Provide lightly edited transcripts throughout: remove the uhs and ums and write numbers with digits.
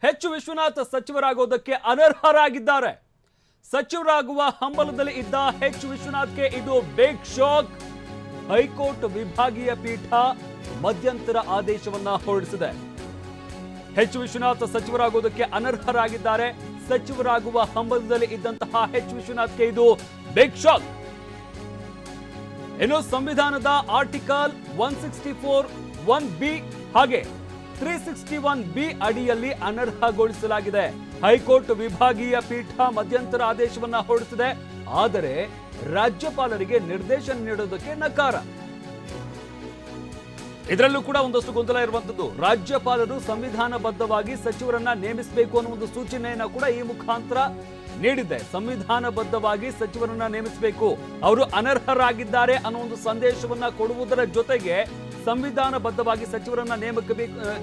H Vishwanath ಸಚಿವರಾಗೋದಕ್ಕೆ ಅನರ್ಹರಾಗಿದ್ದಾರೆ. ಸಚಿವರಾಗುವ ಹಂಬಲದಲ್ಲಿ ಇದ್ದ H ವಿಶ್ವನಾಥ್ಗೆ ಇದು big shock. High court ವಿಭಾಗೀಯ ಪೀಠ ಮಧ್ಯಂತರ ಆದೇಶವನ್ನ ಹೊರಡಿಸಿದೆ. ಎಚ್ ವಿಶ್ವನಾಥ್ ಸಚಿವರಾಗೋದಕ್ಕೆ ಅನರ್ಹರಾಗಿದ್ದಾರೆ. ಸಚಿವರಾಗುವ ಹಂಬಲದಲ್ಲಿ ಇದ್ದಂತಹ ಎಚ್ ವಿಶ್ವನಾಥ್ಗೆ ಇದು ಬಿಗ್ ಶಾಕ್. ಇನ್ನು ಸಂವಿಧಾನದ ಆರ್ಟಿಕಲ್ 164(1)(b) ಹಾಗೆ 361(b) ಅಡಿಯಲ್ಲಿ ಅನರ್ಹಗೊಳಿಸಲಾಗಿದೆ. ಹೈಕೋರ್ಟ್ ವಿಭಾಗೀಯ ಪೀಠ ಮಧ್ಯಂತರ ಆದೇಶವನ್ನ ಹೊರಡಿಸಿದೆ. ಆದರೆ ರಾಜ್ಯಪಾಲರಿಗೆ ನಿರ್ದೇಶನ ನೀಡೋದಕ್ಕೆ ನಕಾರ. ಇದರಲ್ಲೂ ಕೂಡ ಒಂದಷ್ಟು ಗೊಂದಲ ಇರುವಂತದ್ದು. ರಾಜ್ಯಪಾಲರು ಸಂವಿಧಾನಬದ್ಧವಾಗಿ ಸಚಿವರನ್ನ ನೇಮಿಸಬೇಕು ಅನ್ನೋ ಒಂದು ಸೂಚನೆಯನ್ನ ಕೂಡ ಈ ಮುಖಾಂತರ ನೀಡಿದೆ. ಸಂವಿಧಾನಬದ್ಧವಾಗಿ ಸಚಿವರನ್ನ ನೇಮಿಸಬೇಕು, ಅವರು ಅನರ್ಹರಾಗಿದ್ದಾರೆ ಅನ್ನೋ ಒಂದು ಸಂದೇಶವನ್ನ ಕೊಡುವುದರ ಜೊತೆಗೆ ಸಂವಿಧಾನಬದ್ಧವಾಗಿ ಸಚಿವರನ್ನ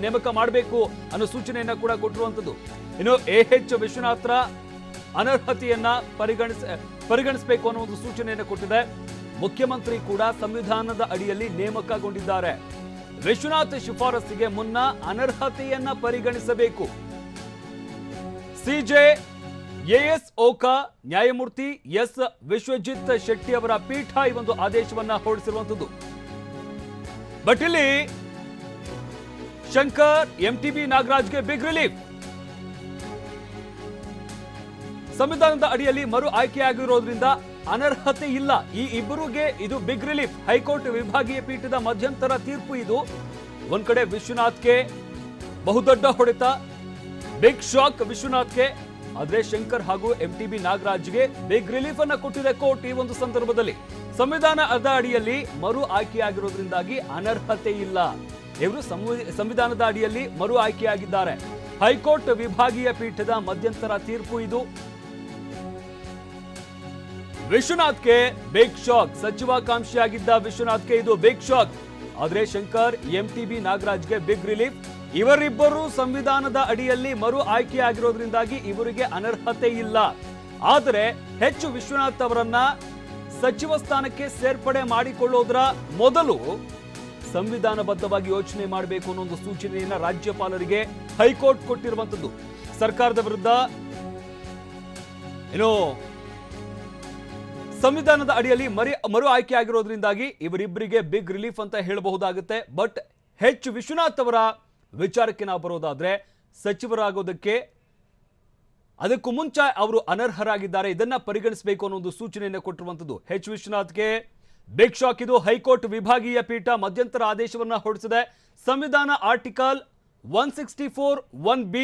ನೇಮಕ ಮಾಡಬೇಕು ಅನ್ನೋ ಸೂಚನೆಯನ್ನ ಕೂಡ ಕೊಟ್ಟಿರುವಂತದ್ದು. ಇನ್ನು ಎಚ್ ವಿಶ್ವನಾಥ್ರ ಅನರ್ಹತೆಯನ್ನ ಪರಿಗಣಿಸಬೇಕು ಅನ್ನೋ ಒಂದು ಸೂಚನೆಯನ್ನು ಕೊಟ್ಟಿದೆ. ಮುಖ್ಯಮಂತ್ರಿ ಕೂಡ ಸಂವಿಧಾನದ ಅಡಿಯಲ್ಲಿ ನೇಮಕಗೊಂಡಿದ್ದಾರೆ. ವಿಶ್ವನಾಥ್ ಶಿಫಾರಸ್ಸಿಗೆ ಮುನ್ನ ಅನರ್ಹತೆಯನ್ನ ಪರಿಗಣಿಸಬೇಕು. ಸಿಜೆ ಎಎಸ್ ಓಕಾ ನ್ಯಾಯಮೂರ್ತಿ ಎಸ್ ವಿಶ್ವಜಿತ್ ಶೆಟ್ಟಿ ಅವರ ಪೀಠ ಈ ಒಂದು ಆದೇಶವನ್ನ ಹೊರಡಿಸಿರುವಂತದ್ದು. ಬಟ್ ಇಲ್ಲಿ ಶಂಕರ್ ಎಂಟಿಬಿ ನಾಗರಾಜ್ಗೆ ಬಿಗ್ ರಿಲೀಫ್. ಸಂವಿಧಾನದ ಅಡಿಯಲ್ಲಿ ಮರು ಆಯ್ಕೆಯಾಗಿರೋದ್ರಿಂದ ಅನರ್ಹತೆ ಇಲ್ಲ. ಈ ಇಬ್ಬರಿಗೆ ಇದು ಬಿಗ್ ರಿಲೀಫ್. ಹೈಕೋರ್ಟ್ ವಿಭಾಗೀಯ ಪೀಠದ ಮಧ್ಯಂತರ ತೀರ್ಪು ಇದು. ಒಂದ್ ಕಡೆ ವಿಶ್ವನಾಥ್ಗೆ ಬಹುದೊಡ್ಡ ಹೊಡೆತ, ಬಿಗ್ ಶಾಕ್ ವಿಶ್ವನಾಥ್ಗೆ. ಆದ್ರೆ ಶಂಕರ್ ಹಾಗೂ ಎಂಟಿಬಿ ನಾಗರಾಜ್ಗೆ ಬಿಗ್ ರಿಲೀಫ್ ಅನ್ನ ಕೊಟ್ಟಿದೆ ಕೋರ್ಟ್. ಈ ಒಂದು ಸಂದರ್ಭದಲ್ಲಿ ಸಂವಿಧಾನದ ಅಡಿಯಲ್ಲಿ ಮರು ಆಯ್ಕೆಯಾಗಿರೋದ್ರಿಂದಾಗಿ ಅನರ್ಹತೆ ಇಲ್ಲ. ಇವರು ಸಂವಿಧಾನದ ಅಡಿಯಲ್ಲಿ ಮರು ಆಯ್ಕೆಯಾಗಿದ್ದಾರೆ. ಹೈಕೋರ್ಟ್ ವಿಭಾಗೀಯ ಪೀಠದ ಮಧ್ಯಂತರ ತೀರ್ಪು ಇದು. ವಿಶ್ವನಾಥ್ಗೆ ಬಿಗ್ ಶಾಕ್. ಸಚಿವಾಕಾಂಕ್ಷಿಯಾಗಿದ್ದ ವಿಶ್ವನಾಥ್ಗೆ ಇದು ಬಿಗ್ ಶಾಕ್. ಆದ್ರೆ ಶಂಕರ್ ಎಂಟಿಬಿ ನಾಗರಾಜ್ಗೆ ಬಿಗ್ ರಿಲೀಫ್. ಇವರಿಬ್ಬರು ಸಂವಿಧಾನದ ಅಡಿಯಲ್ಲಿ ಮರು ಆಯ್ಕೆಯಾಗಿರೋದ್ರಿಂದಾಗಿ ಇವರಿಗೆ ಅನರ್ಹತೆ ಇಲ್ಲ. ಆದರೆ ಎಚ್ ವಿಶ್ವನಾಥ್ ಅವರನ್ನ ಸಚಿವ ಸ್ಥಾನಕ್ಕೆ ಸೇರ್ಪಡೆ ಮಾಡಿಕೊಳ್ಳೋದ್ರ ಮೊದಲು ಸಂವಿಧಾನಬದ್ಧವಾಗಿ ಯೋಚನೆ ಮಾಡಬೇಕು ಅನ್ನೋ ಒಂದು ಸೂಚನೆಯನ್ನ ರಾಜ್ಯಪಾಲರಿಗೆ ಹೈಕೋರ್ಟ್ ಕೊಟ್ಟಿರುವಂತದ್ದು. ಸರ್ಕಾರದ ವಿರುದ್ಧ ಏನು ಸಂವಿಧಾನದ ಅಡಿಯಲ್ಲಿ ಮರು ಆಯ್ಕೆ ಆಗಿರೋದ್ರಿಂದಾಗಿ ಇವರಿಬ್ಬರಿಗೆ ಬಿಗ್ ರಿಲೀಫ್ ಅಂತ ಹೇಳಬಹುದಾಗುತ್ತೆ. ಬಟ್ ಎಚ್ ವಿಶ್ವನಾಥ್ ಅವರ ವಿಚಾರಕ್ಕೆ ನಾವು ಬರೋದಾದ್ರೆ, ಸಚಿವರಾಗೋದಕ್ಕೆ ಅದಕ್ಕೂ ಮುಂಚೆ ಅವರು ಅನರ್ಹರಾಗಿದ್ದಾರೆ. ಇದನ್ನ ಪರಿಗಣಿಸಬೇಕು ಅನ್ನೋ ಒಂದು ಸೂಚನೆಯನ್ನು ಕೊಟ್ಟಿರುವಂತದ್ದು. ಎಚ್ ವಿಶ್ವನಾಥ್ಗೆ ಬಿಗ್ ಶಾಕ್ ಇದು. ಹೈಕೋರ್ಟ್ ವಿಭಾಗೀಯ ಪೀಠ ಮಧ್ಯಂತರ ಆದೇಶವನ್ನ ಹೊರಡಿಸಿದೆ. ಸಂವಿಧಾನ ಆರ್ಟಿಕಲ್ 164(1)(b)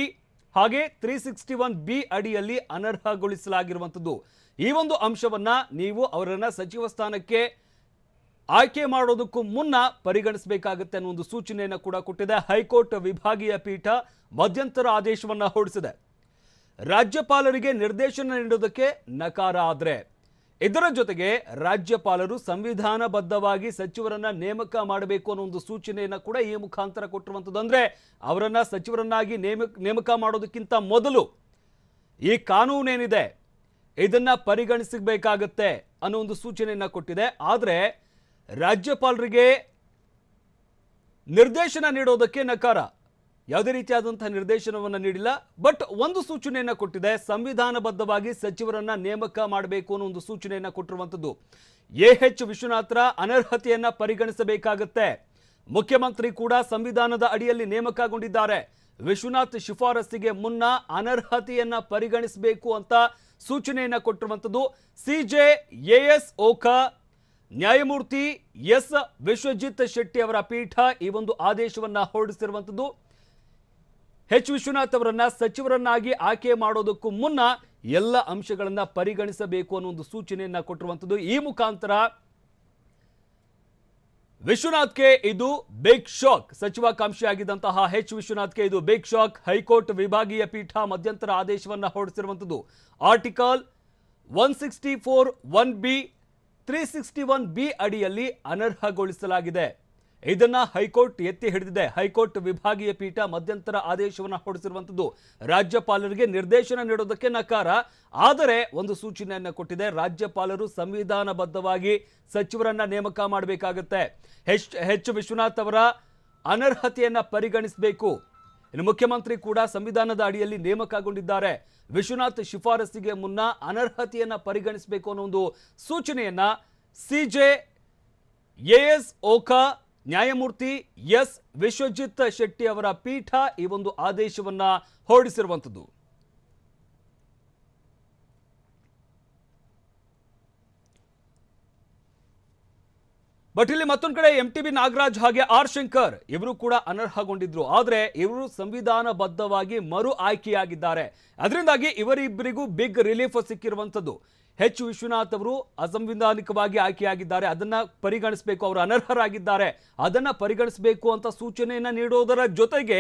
ಹಾಗೆ 361(b) ಅಡಿಯಲ್ಲಿ ಅನರ್ಹಗೊಳಿಸಲಾಗಿರುವಂತದ್ದು. ಈ ಒಂದು ಅಂಶವನ್ನ ನೀವು ಅವರನ್ನ ಸಚಿವ ಸ್ಥಾನಕ್ಕೆ ಆಯ್ಕೆ ಮಾಡೋದಕ್ಕೂ ಮುನ್ನ ಪರಿಗಣಿಸಬೇಕಾಗುತ್ತೆ ಅನ್ನೋ ಒಂದು ಸೂಚನೆಯನ್ನು ಕೂಡ ಕೊಟ್ಟಿದೆ. ಹೈಕೋರ್ಟ್ ವಿಭಾಗೀಯ ಪೀಠ ಮಧ್ಯಂತರ ಆದೇಶವನ್ನ ಹೊರಡಿಸಿದೆ. ರಾಜ್ಯಪಾಲರಿಗೆ ನಿರ್ದೇಶನ ನೀಡೋದಕ್ಕೆ ನಕಾರ. ಆದ್ರೆ ಇದರ ಜೊತೆಗೆ ರಾಜ್ಯಪಾಲರು ಸಂವಿಧಾನಬದ್ಧವಾಗಿ ಸಚಿವರನ್ನ ನೇಮಕ ಮಾಡಬೇಕು ಅನ್ನೋ ಒಂದು ಸೂಚನೆಯನ್ನ ಕೂಡ ಈ ಮುಖಾಂತರ ಕೊಟ್ಟಿರುವಂತದ್ದು. ಅಂದ್ರೆ ಅವರನ್ನ ಸಚಿವರನ್ನಾಗಿ ನೇಮಕ ಮಾಡೋದಕ್ಕಿಂತ ಮೊದಲು ಈ ಕಾನೂನೇನಿದೆ ಇದನ್ನ ಪರಿಗಣಿಸಬೇಕಾಗತ್ತೆ ಅನ್ನೋ ಒಂದು ಸೂಚನೆಯನ್ನ ಕೊಟ್ಟಿದೆ. ಆದ್ರೆ ರಾಜ್ಯಪಾಲರಿಗೆ ನಿರ್ದೇಶನ ನೀಡೋದಕ್ಕೆ ನಕಾರ. ಯಾವುದೇ ರೀತಿಯಾದಂತಹ ನಿರ್ದೇಶನವನ್ನು ನೀಡಿಲ್ಲ. ಬಟ್ ಒಂದು ಸೂಚನೆಯನ್ನ ಕೊಟ್ಟಿದೆ. ಸಂವಿಧಾನಬದ್ಧವಾಗಿ ಸಚಿವರನ್ನ ನೇಮಕ ಮಾಡಬೇಕು ಅನ್ನೋ ಒಂದು ಸೂಚನೆಯನ್ನ ಕೊಟ್ಟಿರುವಂತದ್ದು. ಎಚ್ ವಿಶ್ವನಾಥ್ರ ಅನರ್ಹತೆಯನ್ನ ಪರಿಗಣಿಸಬೇಕಾಗತ್ತೆ. ಮುಖ್ಯಮಂತ್ರಿ ಕೂಡ ಸಂವಿಧಾನದ ಅಡಿಯಲ್ಲಿ ನೇಮಕಗೊಂಡಿದ್ದಾರೆ. ವಿಶ್ವನಾಥ್ ಶಿಫಾರಸ್ಸಿಗೆ ಮುನ್ನ ಅನರ್ಹತೆಯನ್ನ ಪರಿಗಣಿಸಬೇಕು ಅಂತ ಸೂಚನೆಯನ್ನ ಕೊಟ್ಟಿರುವಂತದ್ದು. ಸಿಜೆ ಎಎಸ್ ಓಕಾ ನ್ಯಾಯಮೂರ್ತಿ ಎಸ್ ವಿಶ್ವಜಿತ್ ಶೆಟ್ಟಿ ಅವರ ಪೀಠ ಈ ಒಂದು ಆದೇಶವನ್ನ ಹೊರಡಿಸಿರುವಂತದ್ದು. ಎಚ್ ವಿಶ್ವನಾಥ್ ಅವರನ್ನ ಸಚಿವರನ್ನಾಗಿ ಆಯ್ಕೆ ಮಾಡೋದಕ್ಕೂ ಮುನ್ನ ಎಲ್ಲ ಅಂಶಗಳನ್ನ ಪರಿಗಣಿಸಬೇಕು ಅನ್ನೋ ಒಂದು ಸೂಚನೆಯನ್ನ ಕೊಟ್ಟಿರುವಂತದ್ದು. ಈ ಮುಖಾಂತರ ವಿಶ್ವನಾಥ್ಗೆ ಇದು ಬಿಗ್ ಶಾಕ್. ಸಚಿವಾಕಾಂಕ್ಷಿಯಾಗಿದ್ದಂತಹ ಎಚ್ ವಿಶ್ವನಾಥ್ಗೆ ಇದು ಬಿಗ್ ಶಾಕ್. ಹೈಕೋರ್ಟ್ ವಿಭಾಗೀಯ ಪೀಠ ಮಧ್ಯಂತರ ಆದೇಶವನ್ನ ಹೊರಡಿಸಿರುವಂತದ್ದು. ಆರ್ಟಿಕಲ್ 164(1)(b) 361(b) ಅಡಿಯಲ್ಲಿ ಅನರ್ಹಗೊಳಿಸಲಾಗಿದೆ. ಇದನ್ನ ಹೈಕೋರ್ಟ್ ಎತ್ತಿ ಹಿಡಿದಿದೆ. ಹೈಕೋರ್ಟ್ ವಿಭಾಗೀಯ ಪೀಠ ಮಧ್ಯಂತರ ಆದೇಶವನ್ನು ಹೊರಡಿಸಿರುವಂತದ್ದು. ರಾಜ್ಯಪಾಲರಿಗೆ ನಿರ್ದೇಶನ ನೀಡೋದಕ್ಕೆ ನಕಾರ. ಆದರೆ ಒಂದು ಸೂಚನೆಯನ್ನ ಕೊಟ್ಟಿದೆ. ರಾಜ್ಯಪಾಲರು ಸಂವಿಧಾನಬದ್ಧವಾಗಿ ಸಚಿವರನ್ನ ನೇಮಕ ಮಾಡಬೇಕಾಗುತ್ತೆ. ಎಚ್ ವಿಶ್ವನಾಥ್ ಅವರ ಅನರ್ಹತೆಯನ್ನ ಪರಿಗಣಿಸಬೇಕು. ಇನ್ನು ಮುಖ್ಯಮಂತ್ರಿ ಕೂಡ ಸಂವಿಧಾನದ ಅಡಿಯಲ್ಲಿ ನೇಮಕಗೊಂಡಿದ್ದಾರೆ. ವಿಶ್ವನಾಥ್ ಶಿಫಾರಸ್ಸಿಗೆ ಮುನ್ನ ಅನರ್ಹತೆಯನ್ನ ಪರಿಗಣಿಸಬೇಕು ಅನ್ನೋ ಒಂದು ಸೂಚನೆಯನ್ನ ಸಿಜೆ ಎಎಸ್ ಓಕಾ ನ್ಯಾಯಮೂರ್ತಿ ಎಸ್ ವಿಶ್ವಜಿತ್ ಶೆಟ್ಟಿ ಅವರ ಪೀಠ ಈ ಒಂದು ಆದೇಶವನ್ನ ಹೊರಡಿಸಿರುವಂಥದ್ದು. ಬಟ್ ಇಲ್ಲಿ ಮತ್ತೊಂದು ಕಡೆ ಎಂಟಿಬಿ ನಾಗರಾಜ್ ಹಾಗೆ ಆರ್ ಶಂಕರ್ ಇವರು ಕೂಡ ಅನರ್ಹಗೊಂಡಿದ್ರು. ಆದರೆ ಇವರು ಸಂವಿಧಾನಬದ್ಧವಾಗಿ ಮರು ಆಯ್ಕೆಯಾಗಿದ್ದಾರೆ. ಅದರಿಂದಾಗಿ ಇವರಿಬ್ಬರಿಗೂ ಬಿಗ್ ರಿಲೀಫ್ ಸಿಕ್ಕಿರುವಂಥದ್ದು. ಎಚ್ ವಿಶ್ವನಾಥ್ ಅವರು ಅಸಂವಿಧಾನಿಕವಾಗಿ ಆಯ್ಕೆಯಾಗಿದ್ದಾರೆ, ಅದನ್ನ ಪರಿಗಣಿಸಬೇಕು. ಅವರು ಅನರ್ಹರಾಗಿದ್ದಾರೆ, ಅದನ್ನ ಪರಿಗಣಿಸಬೇಕು ಅಂತ ಸೂಚನೆಯನ್ನ ನೀಡೋದರ ಜೊತೆಗೆ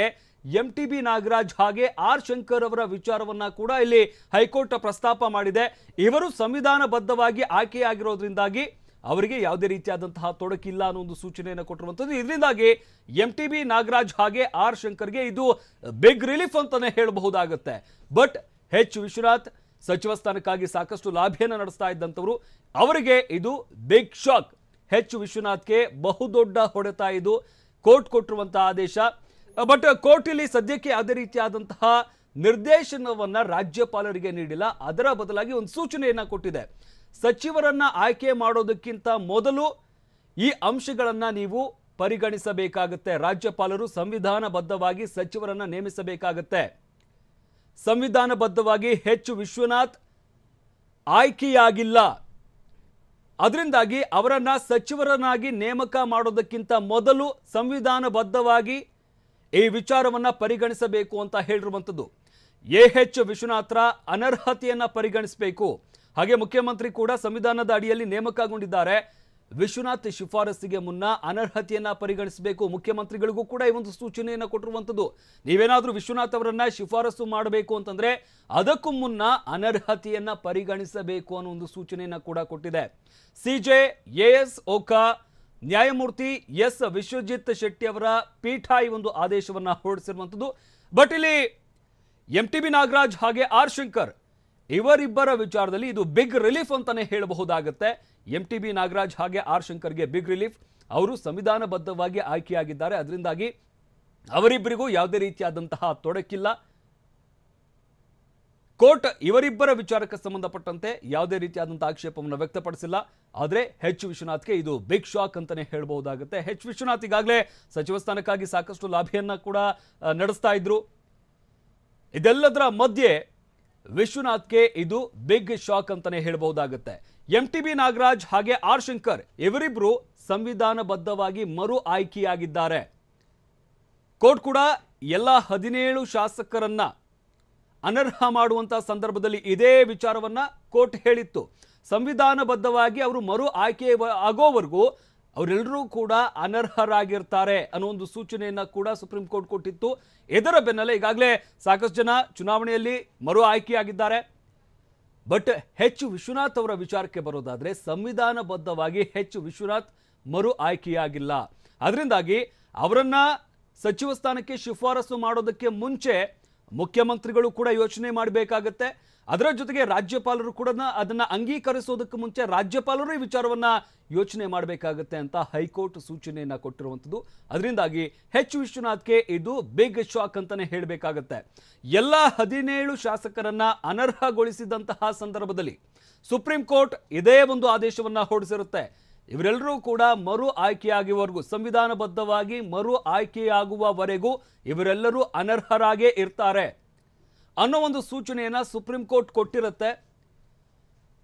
ಎಂಟಿಬಿ ನಾಗರಾಜ್ ಹಾಗೆ ಆರ್ ಶಂಕರ್ ಅವರ ವಿಚಾರವನ್ನ ಕೂಡ ಇಲ್ಲಿ ಹೈಕೋರ್ಟ್ ಪ್ರಸ್ತಾಪ ಮಾಡಿದೆ. ಇವರು ಸಂವಿಧಾನಬದ್ಧವಾಗಿ ಆಯ್ಕೆಯಾಗಿರೋದ್ರಿಂದಾಗಿ ಅವರಿಗೆ ಯಾವುದೇ ರೀತಿಯಾದಂತಹ ತೊಡಕಿಲ್ಲ ಅನ್ನೋ ಒಂದು ಸೂಚನೆಯನ್ನು ಕೊಟ್ಟಿರುವಂಥದ್ದು. ಇದರಿಂದಾಗಿ ಎಂಟಿಬಿ ನಾಗರಾಜ್ ಹಾಗೆ ಆರ್ ಶಂಕರ್ಗೆ ಇದು ಬಿಗ್ ರಿಲೀಫ್ ಅಂತಾನೆ ಹೇಳಬಹುದಾಗುತ್ತೆ. ಬಟ್ ಎಚ್ ವಿಶ್ವನಾಥ್ ಸಚಿವ ಸ್ಥಾನಕ್ಕಾಗಿ ಸಾಕಷ್ಟು ಲಾಭಿಯನ್ನು ನಡೆಸ್ತಾ ಇದ್ದಂಥವರು, ಅವರಿಗೆ ಇದು ಬಿಗ್ ಶಾಕ್. ಎಚ್ ವಿಶ್ವನಾಥ್ಗೆ ಬಹುದೊಡ್ಡ ಹೊಡೆತ ಇದು ಕೋರ್ಟ್ ಕೊಟ್ಟಿರುವಂತಹ ಆದೇಶ. ಬಟ್ ಕೋರ್ಟ್ ಇಲ್ಲಿ ಸದ್ಯಕ್ಕೆ ಯಾವುದೇ ರೀತಿಯಾದಂತಹ ನಿರ್ದೇಶನವನ್ನ ರಾಜ್ಯಪಾಲರಿಗೆ ನೀಡಿಲ್ಲ. ಅದರ ಬದಲಾಗಿ ಒಂದು ಸೂಚನೆಯನ್ನ ಕೊಟ್ಟಿದೆ. ಸಚಿವರನ್ನ ಆಯ್ಕೆ ಮಾಡೋದಕ್ಕಿಂತ ಮೊದಲು ಈ ಅಂಶಗಳನ್ನ ನೀವು ಪರಿಗಣಿಸಬೇಕಾಗುತ್ತೆ. ರಾಜ್ಯಪಾಲರು ಸಂವಿಧಾನಬದ್ಧವಾಗಿ ಸಚಿವರನ್ನ ನೇಮಿಸಬೇಕಾಗುತ್ತೆ. ಸಂವಿಧಾನಬದ್ಧವಾಗಿ ಎಚ್ ವಿಶ್ವನಾಥ್ ಆಯ್ಕೆಯಾಗಿಲ್ಲ, ಅದರಿಂದಾಗಿ ಅವರನ್ನ ಸಚಿವರನ್ನಾಗಿ ನೇಮಕ ಮಾಡೋದಕ್ಕಿಂತ ಮೊದಲು ಸಂವಿಧಾನಬದ್ಧವಾಗಿ ಈ ವಿಚಾರವನ್ನ ಪರಿಗಣಿಸಬೇಕು ಅಂತ ಹೇಳಿರುವಂಥದ್ದು. ಎಚ್ ವಿಶ್ವನಾಥ್ರ ಅನರ್ಹತೆಯನ್ನ ಪರಿಗಣಿಸಬೇಕು. ಹಾಗೆ ಮುಖ್ಯಮಂತ್ರಿ ಕೂಡ ಸಂವಿಧಾನದ ಅಡಿಯಲ್ಲಿ ನೇಮಕಗೊಂಡಿದ್ದಾರೆ. ವಿಶ್ವನಾಥ್ ಶಿಫಾರಸ್ಸಿಗೆ ಮುನ್ನ ಅನರ್ಹತೆಯನ್ನ ಪರಿಗಣಿಸಬೇಕು. ಮುಖ್ಯಮಂತ್ರಿಗಳಿಗೂ ಕೂಡ ಈ ಒಂದು ಸೂಚನೆಯನ್ನ ಕೊಟ್ಟಿರುವಂಥದ್ದು. ನೀವೇನಾದ್ರೂ ವಿಶ್ವನಾಥ್ ಅವರನ್ನ ಶಿಫಾರಸು ಮಾಡಬೇಕು ಅಂತಂದ್ರೆ ಅದಕ್ಕೂ ಮುನ್ನ ಅನರ್ಹತೆಯನ್ನ ಪರಿಗಣಿಸಬೇಕು ಅನ್ನೋ ಒಂದು ಸೂಚನೆಯನ್ನ ಕೂಡ ಕೊಟ್ಟಿದೆ. ಸಿಜೆ ಎಎಸ್ ಓಕಾ ನ್ಯಾಯಮೂರ್ತಿ ಎಸ್ ವಿಶ್ವಜಿತ್ ಶೆಟ್ಟಿ ಅವರ ಪೀಠ ಈ ಒಂದು ಆದೇಶವನ್ನ ಹೊರಡಿಸಿರುವಂಥದ್ದು. ಬಟ್ ಇಲ್ಲಿ ಎಂಟಿಬಿ ನಾಗರಾಜ್ ಹಾಗೆ ಆರ್ ಶಂಕರ್ ಇವರಿಬ್ಬರ ವಿಚಾರದಲ್ಲಿ ಇದು ಬಿಗ್ ರಿಲೀಫ್ ಅಂತಾನೆ ಹೇಳಬಹುದಾಗುತ್ತೆ. ಎಂಟಿಬಿ ನಾಗರಾಜ್ ಹಾಗೆ ಆರ್ ಶಂಕರ್ಗೆ ಬಿಗ್ ರಿಲೀಫ್. ಅವರು ಸಂವಿಧಾನಬದ್ಧವಾಗಿ ಆಯ್ಕೆಯಾಗಿದ್ದಾರೆ, ಅದರಿಂದಾಗಿ ಅವರಿಬ್ಬರಿಗೂ ಯಾವುದೇ ರೀತಿಯಾದಂತಹ ತೊಡಕಿಲ್ಲ. ಕೋರ್ಟ್ ಇವರಿಬ್ಬರ ವಿಚಾರಕ್ಕೆ ಸಂಬಂಧಪಟ್ಟಂತೆ ಯಾವುದೇ ರೀತಿಯಾದಂತಹ ಆಕ್ಷೇಪವನ್ನು ವ್ಯಕ್ತಪಡಿಸಿಲ್ಲ. ಆದರೆ ಎಚ್ ವಿಶ್ವನಾಥ್ಗೆ ಇದು ಬಿಗ್ ಶಾಕ್ ಅಂತಾನೆ ಹೇಳಬಹುದಾಗುತ್ತೆ. ಎಚ್ ವಿಶ್ವನಾಥ್ ಈಗಾಗಲೇ ಸಚಿವ ಸ್ಥಾನಕ್ಕಾಗಿ ಸಾಕಷ್ಟು ಲಾಭಿಯನ್ನ ಕೂಡ ನಡೆಸ್ತಾ ಇದ್ರು. ಇದೆಲ್ಲದರ ಮಧ್ಯೆ ವಿಶ್ವನಾಥ್ಗೆ ಇದು ಬಿಗ್ ಶಾಕ್ ಅಂತಾನೆ ಹೇಳಬಹುದಾಗುತ್ತೆ. ಎಂಟಿಬಿ ನಾಗರಾಜ್ ಹಾಗೆ ಆರ್ ಶಂಕರ್ ಇವರಿಬ್ರು ಸಂವಿಧಾನಬದ್ಧವಾಗಿ ಮರು ಆಯ್ಕೆಯಾಗಿದ್ದಾರೆ. ಕೋರ್ಟ್ ಕೂಡ ಎಲ್ಲ 17 ಶಾಸಕರನ್ನ ಅನರ್ಹ ಮಾಡುವಂತಹ ಸಂದರ್ಭದಲ್ಲಿ ಇದೇ ವಿಚಾರವನ್ನ ಕೋರ್ಟ್ ಹೇಳಿತ್ತು. ಸಂವಿಧಾನಬದ್ಧವಾಗಿ ಅವರು ಮರು ಆಯ್ಕೆ ಆಗೋವರೆಗೂ ಅವರೆಲ್ಲರೂ ಕೂಡ ಅನರ್ಹರಾಗಿರ್ತಾರೆ ಅನ್ನೋ ಒಂದು ಸೂಚನೆಯನ್ನ ಕೂಡ ಸುಪ್ರೀಂ ಕೋರ್ಟ್ ಕೊಟ್ಟಿತ್ತು. ಇದರ ಬೆನ್ನಲ್ಲೇ ಈಗಾಗಲೇ ಸಾಕಷ್ಟು ಜನ ಚುನಾವಣೆಯಲ್ಲಿ ಮರು ಆಯ್ಕೆಯಾಗಿದ್ದಾರೆ. ಬಟ್ ಎಚ್ ವಿಶ್ವನಾಥ್ ಅವರ ವಿಚಾರಕ್ಕೆ ಬರೋದಾದ್ರೆ ಸಂವಿಧಾನಬದ್ಧವಾಗಿ ಎಚ್ ವಿಶ್ವನಾಥ್ ಮರು ಆಯ್ಕೆಯಾಗಿಲ್ಲ. ಅದರಿಂದಾಗಿ ಅವರನ್ನ ಸಚಿವ ಸ್ಥಾನಕ್ಕೆ ಶಿಫಾರಸು ಮಾಡೋದಕ್ಕೆ ಮುಂಚೆ ಮುಖ್ಯಮಂತ್ರಿಗಳು ಕೂಡ ಯೋಚನೆ ಮಾಡಬೇಕಾಗತ್ತೆ. ಅದರ ಜೊತೆಗೆ ರಾಜ್ಯಪಾಲರು ಕೂಡ ಅದನ್ನ ಅಂಗೀಕರಿಸೋದಕ್ಕೆ ಮುಂಚೆ ರಾಜ್ಯಪಾಲರು ಈ ವಿಚಾರವನ್ನ ಯೋಚನೆ ಮಾಡಬೇಕಾಗತ್ತೆ ಅಂತ ಹೈಕೋರ್ಟ್ ಸೂಚನೆಯನ್ನ ಕೊಟ್ಟಿರುವಂಥದ್ದು. ಅದರಿಂದಾಗಿ ಎಚ್ ವಿಶ್ವನಾಥ್ಗೆ ಇದು ಬಿಗ್ ಶಾಕ್ ಅಂತಾನೆ ಹೇಳಬೇಕಾಗತ್ತೆ. ಎಲ್ಲ 17 ಶಾಸಕರನ್ನ ಅನರ್ಹಗೊಳಿಸಿದಂತಹ ಸಂದರ್ಭದಲ್ಲಿ ಸುಪ್ರೀಂ ಕೋರ್ಟ್ ಇದೇ ಒಂದು ಆದೇಶವನ್ನ ಹೊರಡಿಸಿರುತ್ತೆ. ಇವರೆಲ್ಲರೂ ಕೂಡ ಮರು ಆಯ್ಕೆಯಾಗುವವರೆಗೂ, ಸಂವಿಧಾನಬದ್ಧವಾಗಿ ಮರು ಆಯ್ಕೆಯಾಗುವವರೆಗೂ ಇವರೆಲ್ಲರೂ ಅನರ್ಹರಾಗೇ ಇರ್ತಾರೆ ಅನ್ನೋ ಒಂದು ಸೂಚನೆಯನ್ನ ಸುಪ್ರೀಂ ಕೋರ್ಟ್ ಕೊಟ್ಟಿರುತ್ತೆ.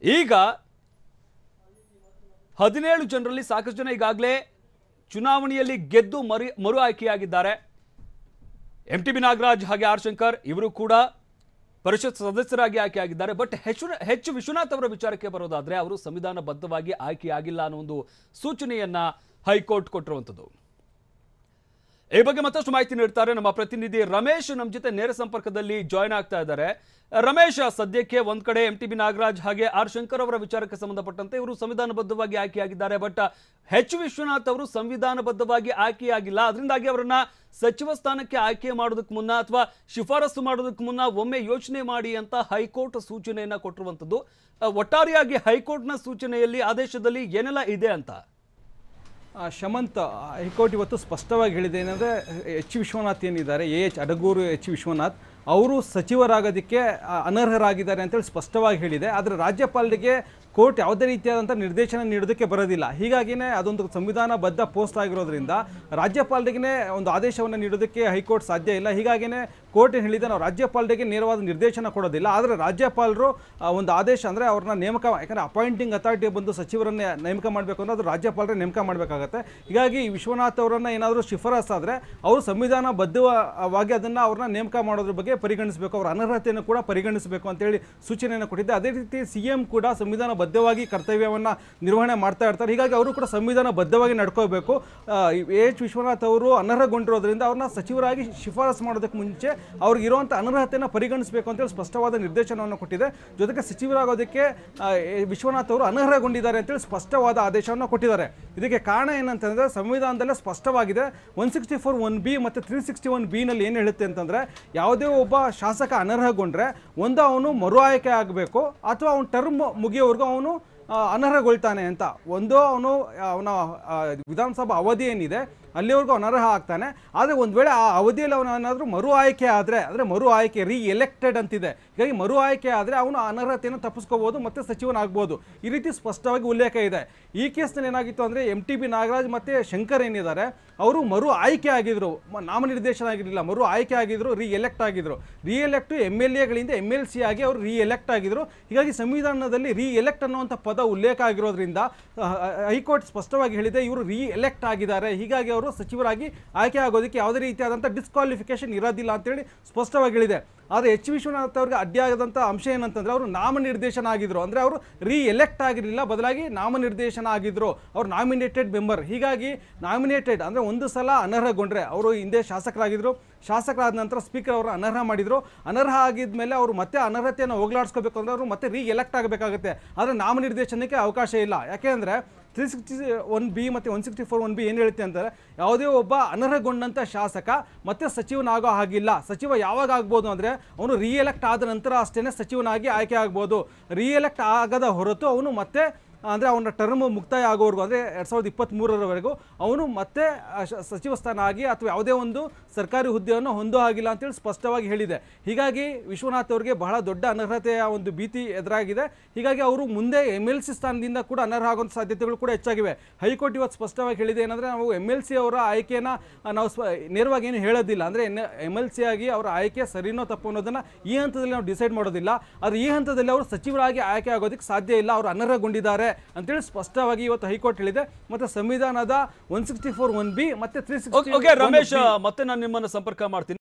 ಈಗ 17 ಜನರಲ್ಲಿ ಸಾಕಷ್ಟು ಜನ ಈಗಾಗಲೇ ಚುನಾವಣೆಯಲ್ಲಿ ಗೆದ್ದು ಮರು ಆಯ್ಕೆಯಾಗಿದ್ದಾರೆ. ಎಂಟಿಬಿ ನಾಗರಾಜ್ ಹಾಗೆ ಆರ್ ಶಂಕರ್ ಇವರು ಕೂಡ ಪರಿಷತ್ ಸದಸ್ಯರಾಗಿ ಆಯ್ಕೆಯಾಗಿದ್ದಾರೆ. ಬಟ್ ಎಚ್ ವಿಶ್ವನಾಥ್ ಅವರ ವಿಚಾರಕ್ಕೆ ಬರೋದಾದ್ರೆ ಅವರು ಸಂವಿಧಾನಬದ್ಧವಾಗಿ ಆಯ್ಕೆಯಾಗಿಲ್ಲ ಅನ್ನೋ ಒಂದು ಸೂಚನೆಯನ್ನ ಹೈಕೋರ್ಟ್ ಕೊಟ್ಟಿರುವಂಥದ್ದು. ಈ ಬಗ್ಗೆ ಮತ್ತಷ್ಟು ಮಾಹಿತಿ ನೀಡ್ತಾರೆ ನಮ್ಮ ಪ್ರತಿನಿಧಿ ರಮೇಶ್. ನಮ್ಮ ಜೊತೆ ನೇರ ಸಂಪರ್ಕದಲ್ಲಿ ಜಾಯ್ನ್ ಆಗ್ತಾ ಇದ್ದಾರೆ. ರಮೇಶ್, ಸದ್ಯಕ್ಕೆ ಒಂದ್ ಕಡೆ ಎಂಟಿಬಿ ನಾಗರಾಜ್ ಹಾಗೆ ಆರ್ ಶಂಕರ್ ಅವರ ವಿಚಾರಕ್ಕೆ ಸಂಬಂಧಪಟ್ಟಂತೆ ಇವರು ಸಂವಿಧಾನಬದ್ಧವಾಗಿ ಆಯ್ಕೆಯಾಗಿದ್ದಾರೆ. ಬಟ್ ಎಚ್ ವಿಶ್ವನಾಥ್ ಅವರು ಸಂವಿಧಾನಬದ್ಧವಾಗಿ ಆಯ್ಕೆಯಾಗಿಲ್ಲ. ಅದರಿಂದಾಗಿ ಅವರನ್ನ ಸಚಿವ ಸ್ಥಾನಕ್ಕೆ ಆಯ್ಕೆ ಮಾಡೋದಕ್ಕೆ ಮುನ್ನ ಅಥವಾ ಶಿಫಾರಸು ಮಾಡೋದಕ್ಕೆ ಮುನ್ನ ಒಮ್ಮೆ ಯೋಚನೆ ಮಾಡಿ ಅಂತ ಹೈಕೋರ್ಟ್ ಸೂಚನೆಯನ್ನ ಕೊಟ್ಟಿರುವಂಥದ್ದು. ಒಟ್ಟಾರೆಯಾಗಿ ಹೈಕೋರ್ಟ್ನ ಸೂಚನೆಯಲ್ಲಿ ಆದೇಶದಲ್ಲಿ ಏನೆಲ್ಲ ಇದೆ ಅಂತ? ಶಮಂತ್ ಹೈಕೋರ್ಟ್ ಇವತ್ತು ಸ್ಪಷ್ಟವಾಗಿ ಹೇಳಿದೆ ಏನಂದರೆ ಎಚ್ ವಿಶ್ವನಾಥ್ ಏನಿದ್ದಾರೆ ಅಡಗೂರು ಎಚ್ ವಿಶ್ವನಾಥ್ ಅವರು ಸಚಿವರಾಗೋದಕ್ಕೆ ಅನರ್ಹರಾಗಿದ್ದಾರೆ ಅಂತೇಳಿ ಸ್ಪಷ್ಟವಾಗಿ ಹೇಳಿದೆ. ಆದರೆ ರಾಜ್ಯಪಾಲರಿಗೆ ಕೋರ್ಟ್ ಯಾವುದೇ ರೀತಿಯಾದಂಥ ನಿರ್ದೇಶನ ನೀಡೋದಕ್ಕೆ ಬರೋದಿಲ್ಲ. ಹೀಗಾಗಿಯೇ ಅದೊಂದು ಸಂವಿಧಾನಬದ್ಧ ಪೋಸ್ಟ್ ಆಗಿರೋದ್ರಿಂದ ರಾಜ್ಯಪಾಲರಿಗೆ ಒಂದು ಆದೇಶವನ್ನು ನೀಡೋದಕ್ಕೆ ಹೈಕೋರ್ಟ್ ಸಾಧ್ಯ ಇಲ್ಲ. ಹೀಗಾಗಿಯೇ ಕೋರ್ಟ್ ಹೇಳಿದೆ ನಾವು ರಾಜ್ಯಪಾಲರಿಗೆ ನೇರವಾದ ನಿರ್ದೇಶನ ಕೊಡೋದಿಲ್ಲ. ಆದರೆ ರಾಜ್ಯಪಾಲರು ಒಂದು ಆದೇಶ ಅಂದರೆ ಅವ್ರನ್ನ ನೇಮಕ, ಯಾಕಂದರೆ ಅಪಾಯಿಂಟಿಂಗ್ ಅಥಾರಿಟಿ ಬಂದು ಸಚಿವರನ್ನೇ ನೇಮಕ ಮಾಡಬೇಕು ಅಂದರೆ ಅದು ರಾಜ್ಯಪಾಲರೇ ನೇಮಕ ಮಾಡಬೇಕಾಗತ್ತೆ. ಹೀಗಾಗಿ ವಿಶ್ವನಾಥ್ ಅವರನ್ನು ಏನಾದರೂ ಶಿಫಾರಸಾದರೆ ಅವರು ಸಂವಿಧಾನಬದ್ಧವಾಗಿ ಅದನ್ನು ಅವ್ರನ್ನ ನೇಮಕ ಮಾಡೋದ್ರ ಬಗ್ಗೆ ಪರಿಗಣಿಸಬೇಕು, ಅವರ ಅನರ್ಹತೆಯನ್ನು ಕೂಡ ಪರಿಗಣಿಸಬೇಕು ಅಂತೇಳಿ ಸೂಚನೆಯನ್ನು ಕೊಟ್ಟಿದ್ದೆ. ಅದೇ ರೀತಿ CM ಕೂಡ ಸಂವಿಧಾನಬದ್ಧವಾಗಿ ಕರ್ತವ್ಯವನ್ನು ನಿರ್ವಹಣೆ ಮಾಡ್ತಾ ಇರ್ತಾರೆ. ಹೀಗಾಗಿ ಅವರು ಕೂಡ ಸಂವಿಧಾನಬದ್ಧವಾಗಿ ನಡ್ಕೋಬೇಕು. ಎಚ್ ವಿಶ್ವನಾಥ್ ಅವರು ಅನರ್ಹಗೊಂಡಿರೋದ್ರಿಂದ ಅವ್ರನ್ನ ಸಚಿವರಾಗಿ ಶಿಫಾರಸು ಮಾಡೋದಕ್ಕೆ ಮುಂಚೆ ಅವ್ರಿಗೆ ಇರುವಂಥ ಅನರ್ಹತೆಯನ್ನು ಪರಿಗಣಿಸಬೇಕು ಅಂತೇಳಿ ಸ್ಪಷ್ಟವಾದ ನಿರ್ದೇಶನವನ್ನು ಕೊಟ್ಟಿದೆ. ಜೊತೆಗೆ ಸಚಿವರಾಗೋದಕ್ಕೆ ವಿಶ್ವನಾಥ್ ಅವರು ಅನರ್ಹಗೊಂಡಿದ್ದಾರೆ ಅಂತೇಳಿ ಸ್ಪಷ್ಟವಾದ ಆದೇಶವನ್ನು ಕೊಟ್ಟಿದ್ದಾರೆ. ಇದಕ್ಕೆ ಕಾರಣ ಏನಂತಂದರೆ ಸಂವಿಧಾನದಲ್ಲೇ ಸ್ಪಷ್ಟವಾಗಿದೆ 164(1)B ಮತ್ತು 361(B) ನಲ್ಲಿ ಏನು ಹೇಳುತ್ತೆ ಅಂತಂದರೆ ಯಾವುದೇ ಒಬ್ಬ ಶಾಸಕ ಅನರ್ಹಗೊಂಡ್ರೆ ಒಂದು ಅವನು ಮರು ಆಯ್ಕೆ ಆಗಬೇಕು ಅಥವಾ ಅವನ ಟರ್ಮ್ ಮುಗಿಯೋವರೆಗೂ ಅವನು ಅನರ್ಹಗೊಳ್ತಾನೆ ಅಂತ. ಒಂದು ಅವನ ವಿಧಾನಸಭಾ ಅವಧಿ ಏನಿದೆ ಅಲ್ಲಿವರೆಗೂ ಅನರ್ಹ ಆಗ್ತಾನೆ. ಆದರೆ ಒಂದು ವೇಳೆ ಆ ಅವಧಿಯಲ್ಲಿ ಅವನು ಏನಾದರೂ ಮರು ಆಯ್ಕೆ ಆದರೆ ಮರು ಆಯ್ಕೆ ಎಲೆಕ್ಟೆಡ್ ಅಂತಿದೆ. ಹೀಗಾಗಿ ಮರು ಆಯ್ಕೆ ಆದರೆ ಅವನು ಅನರ್ಹತೆಯನ್ನು ತಪ್ಪಿಸ್ಕೋಬೋದು ಮತ್ತು ಸಚಿವನಾಗ್ಬೋದು. ಈ ರೀತಿ ಸ್ಪಷ್ಟವಾಗಿ ಉಲ್ಲೇಖ ಇದೆ. ಈ ಕೇಸ್ನಲ್ಲಿ ಏನಾಗಿತ್ತು ಅಂದರೆ MTB ನಾಗರಾಜ್ ಮತ್ತು ಶಂಕರ್ ಏನಿದ್ದಾರೆ ಅವರು ಮರು ಆಯ್ಕೆ ಆಗಿದ್ರು, ನಾಮನಿರ್ದೇಶನ ಆಗಿರಲಿಲ್ಲ, ಮರು ಆಯ್ಕೆ ಆಗಿದ್ರು, ಎಲೆಕ್ಟ್ ಆಗಿದ್ರು. ಎಲೆಕ್ಟು MLAಗಳಿಂದ MLC ಆಗಿ ಅವರು ಎಲೆಕ್ಟ್ ಆಗಿದ್ರು. ಹೀಗಾಗಿ ಸಂವಿಧಾನದಲ್ಲಿ ಎಲೆಕ್ಟ್ ಅನ್ನುವಂಥ ಪದ ಉಲ್ಲೇಖ ಆಗಿರೋದ್ರಿಂದ ಹೈಕೋರ್ಟ್ ಸ್ಪಷ್ಟವಾಗಿ ಹೇಳಿದೆ ಇವರು ಎಲೆಕ್ಟ್ ಆಗಿದ್ದಾರೆ. ಹೀಗಾಗಿ ಅವರು ಸಚಿವರಾಗಿ ಆಯ್ಕೆ ಆಗೋದಕ್ಕೆ ಯಾವುದೇ ರೀತಿಯಾದಂಥ ಡಿಸ್ಕ್ವಾಲಿಫಿಕೇಶನ್ ಇರೋದಿಲ್ಲ ಅಂತೇಳಿ ಸ್ಪಷ್ಟವಾಗಿ ಹೇಳಿದೆ. ಆದರೆ ಎಚ್ ವಿಶ್ವನಾಥ್ ಅವ್ರಿಗೆ ಅಡ್ಡಿಯಾಗದಂಥ ಅಂಶ ಏನಂತಂದರೆ ಅವರು ನಾಮನಿರ್ದೇಶನ ಆಗಿದ್ರು, ಅಂದರೆ ಅವರು ಎಲೆಕ್ಟ್ ಆಗಿರಲಿಲ್ಲ, ಬದಲಾಗಿ ನಾಮನಿರ್ದೇಶನ ಆಗಿದ್ರು, ಅವರು ನಾಮಿನೇಟೆಡ್ ಮೆಂಬರ್. ಹೀಗಾಗಿ ನಾಮಿನೇಟೆಡ್ ಅಂದರೆ ಒಂದು ಸಲ ಅನರ್ಹಗೊಂಡ್ರೆ, ಅವರು ಹಿಂದೆ ಶಾಸಕರಾಗಿದ್ದರು, ಶಾಸಕರಾದ ನಂತರ ಸ್ಪೀಕರ್ ಅವರು ಅನರ್ಹ ಮಾಡಿದರು, ಅನರ್ಹ ಆಗಿದ ಮೇಲೆ ಅವರು ಮತ್ತೆ ಅನರ್ಹತೆಯನ್ನು ಹೋಗಲಾಡಿಸ್ಕೋಬೇಕು ಅಂದರೆ ಅವರು ಮತ್ತೆ ಎಲೆಕ್ಟ್ ಆಗಬೇಕಾಗುತ್ತೆ. ಆದರೆ ನಾಮನಿರ್ದೇಶನಕ್ಕೆ ಅವಕಾಶ ಇಲ್ಲ. ಯಾಕೆಂದರೆ 361(B) ಮತ್ತು 164(1)B ಏನು ಹೇಳುತ್ತೆ ಅಂತಾರೆ, ಯಾವುದೇ ಒಬ್ಬ ಅನರ್ಹಗೊಂಡಂಥ ಶಾಸಕ ಮತ್ತೆ ಸಚಿವನಾಗೋ ಹಾಗಿಲ್ಲ. ಸಚಿವ ಯಾವಾಗ ಆಗ್ಬೋದು ಅಂದರೆ ಅವನು ಎಲೆಕ್ಟ್ ಆದ ನಂತರ ಅಷ್ಟೇ ಸಚಿವನಾಗಿ ಆಯ್ಕೆ ಆಗ್ಬೋದು. ಎಲೆಕ್ಟ್ ಆಗದ ಹೊರತು ಅವನು ಮತ್ತೆ ಅಂದರೆ ಅವನ ಟರ್ಮ್ ಮುಕ್ತಾಯ ಆಗೋವರೆಗೂ ಅಂದರೆ 2023ರವರೆಗೂ ಅವನು ಮತ್ತೆ ಸಚಿವ ಸ್ಥಾನ ಆಗಿ ಅಥವಾ ಯಾವುದೇ ಒಂದು ಸರ್ಕಾರಿ ಹುದ್ದೆಯನ್ನು ಹೊಂದೋ ಆಗಿಲ್ಲ ಅಂತೇಳಿ ಸ್ಪಷ್ಟವಾಗಿ ಹೇಳಿದೆ. ಹೀಗಾಗಿ ವಿಶ್ವನಾಥ್ ಅವರಿಗೆ ಬಹಳ ದೊಡ್ಡ ಅನರ್ಹತೆಯ ಒಂದು ಭೀತಿ ಎದುರಾಗಿದೆ. ಹೀಗಾಗಿ ಅವರು ಮುಂದೆ MLC ಸ್ಥಾನದಿಂದ ಕೂಡ ಅನರ್ಹ ಆಗುವಂಥ ಸಾಧ್ಯತೆಗಳು ಕೂಡ ಹೆಚ್ಚಾಗಿವೆ. ಹೈಕೋರ್ಟ್ ಇವತ್ತು ಸ್ಪಷ್ಟವಾಗಿ ಹೇಳಿದೆ ಏನಂದರೆ ನಾವು MLC ಅವರ ಆಯ್ಕೆಯನ್ನು ನಾವು ನೇರವಾಗಿ ಏನು ಹೇಳೋದಿಲ್ಲ, ಅಂದರೆ MLC ಆಗಿ ಅವರ ಆಯ್ಕೆ ಸರಿನೋ ತಪ್ಪು ಅನ್ನೋದನ್ನು ಈ ಹಂತದಲ್ಲಿ ನಾವು ಡಿಸೈಡ್ ಮಾಡೋದಿಲ್ಲ. ಆದರೆ ಈ ಹಂತದಲ್ಲಿ ಅವರು ಸಚಿವರಾಗಿ ಆಯ್ಕೆ ಆಗೋದಕ್ಕೆ ಸಾಧ್ಯ ಇಲ್ಲ, ಅವರು ಅನರ್ಹಗೊಂಡಿದ್ದಾರೆ ಅಂತೇಳಿ ಸ್ಪಷ್ಟವಾಗಿ ಇವತ್ತು ಹೈಕೋರ್ಟ್ ಹೇಳಿದೆ. ಮತ್ತೆ ಸಂವಿಧಾನದ 164(1)B ಮತ್ತು 361(1)B ರಮೇಶ್ ಮತ್ತೆ ನಾನು ನಿಮ್ಮನ್ನು ಸಂಪರ್ಕ ಮಾಡ್ತೀನಿ.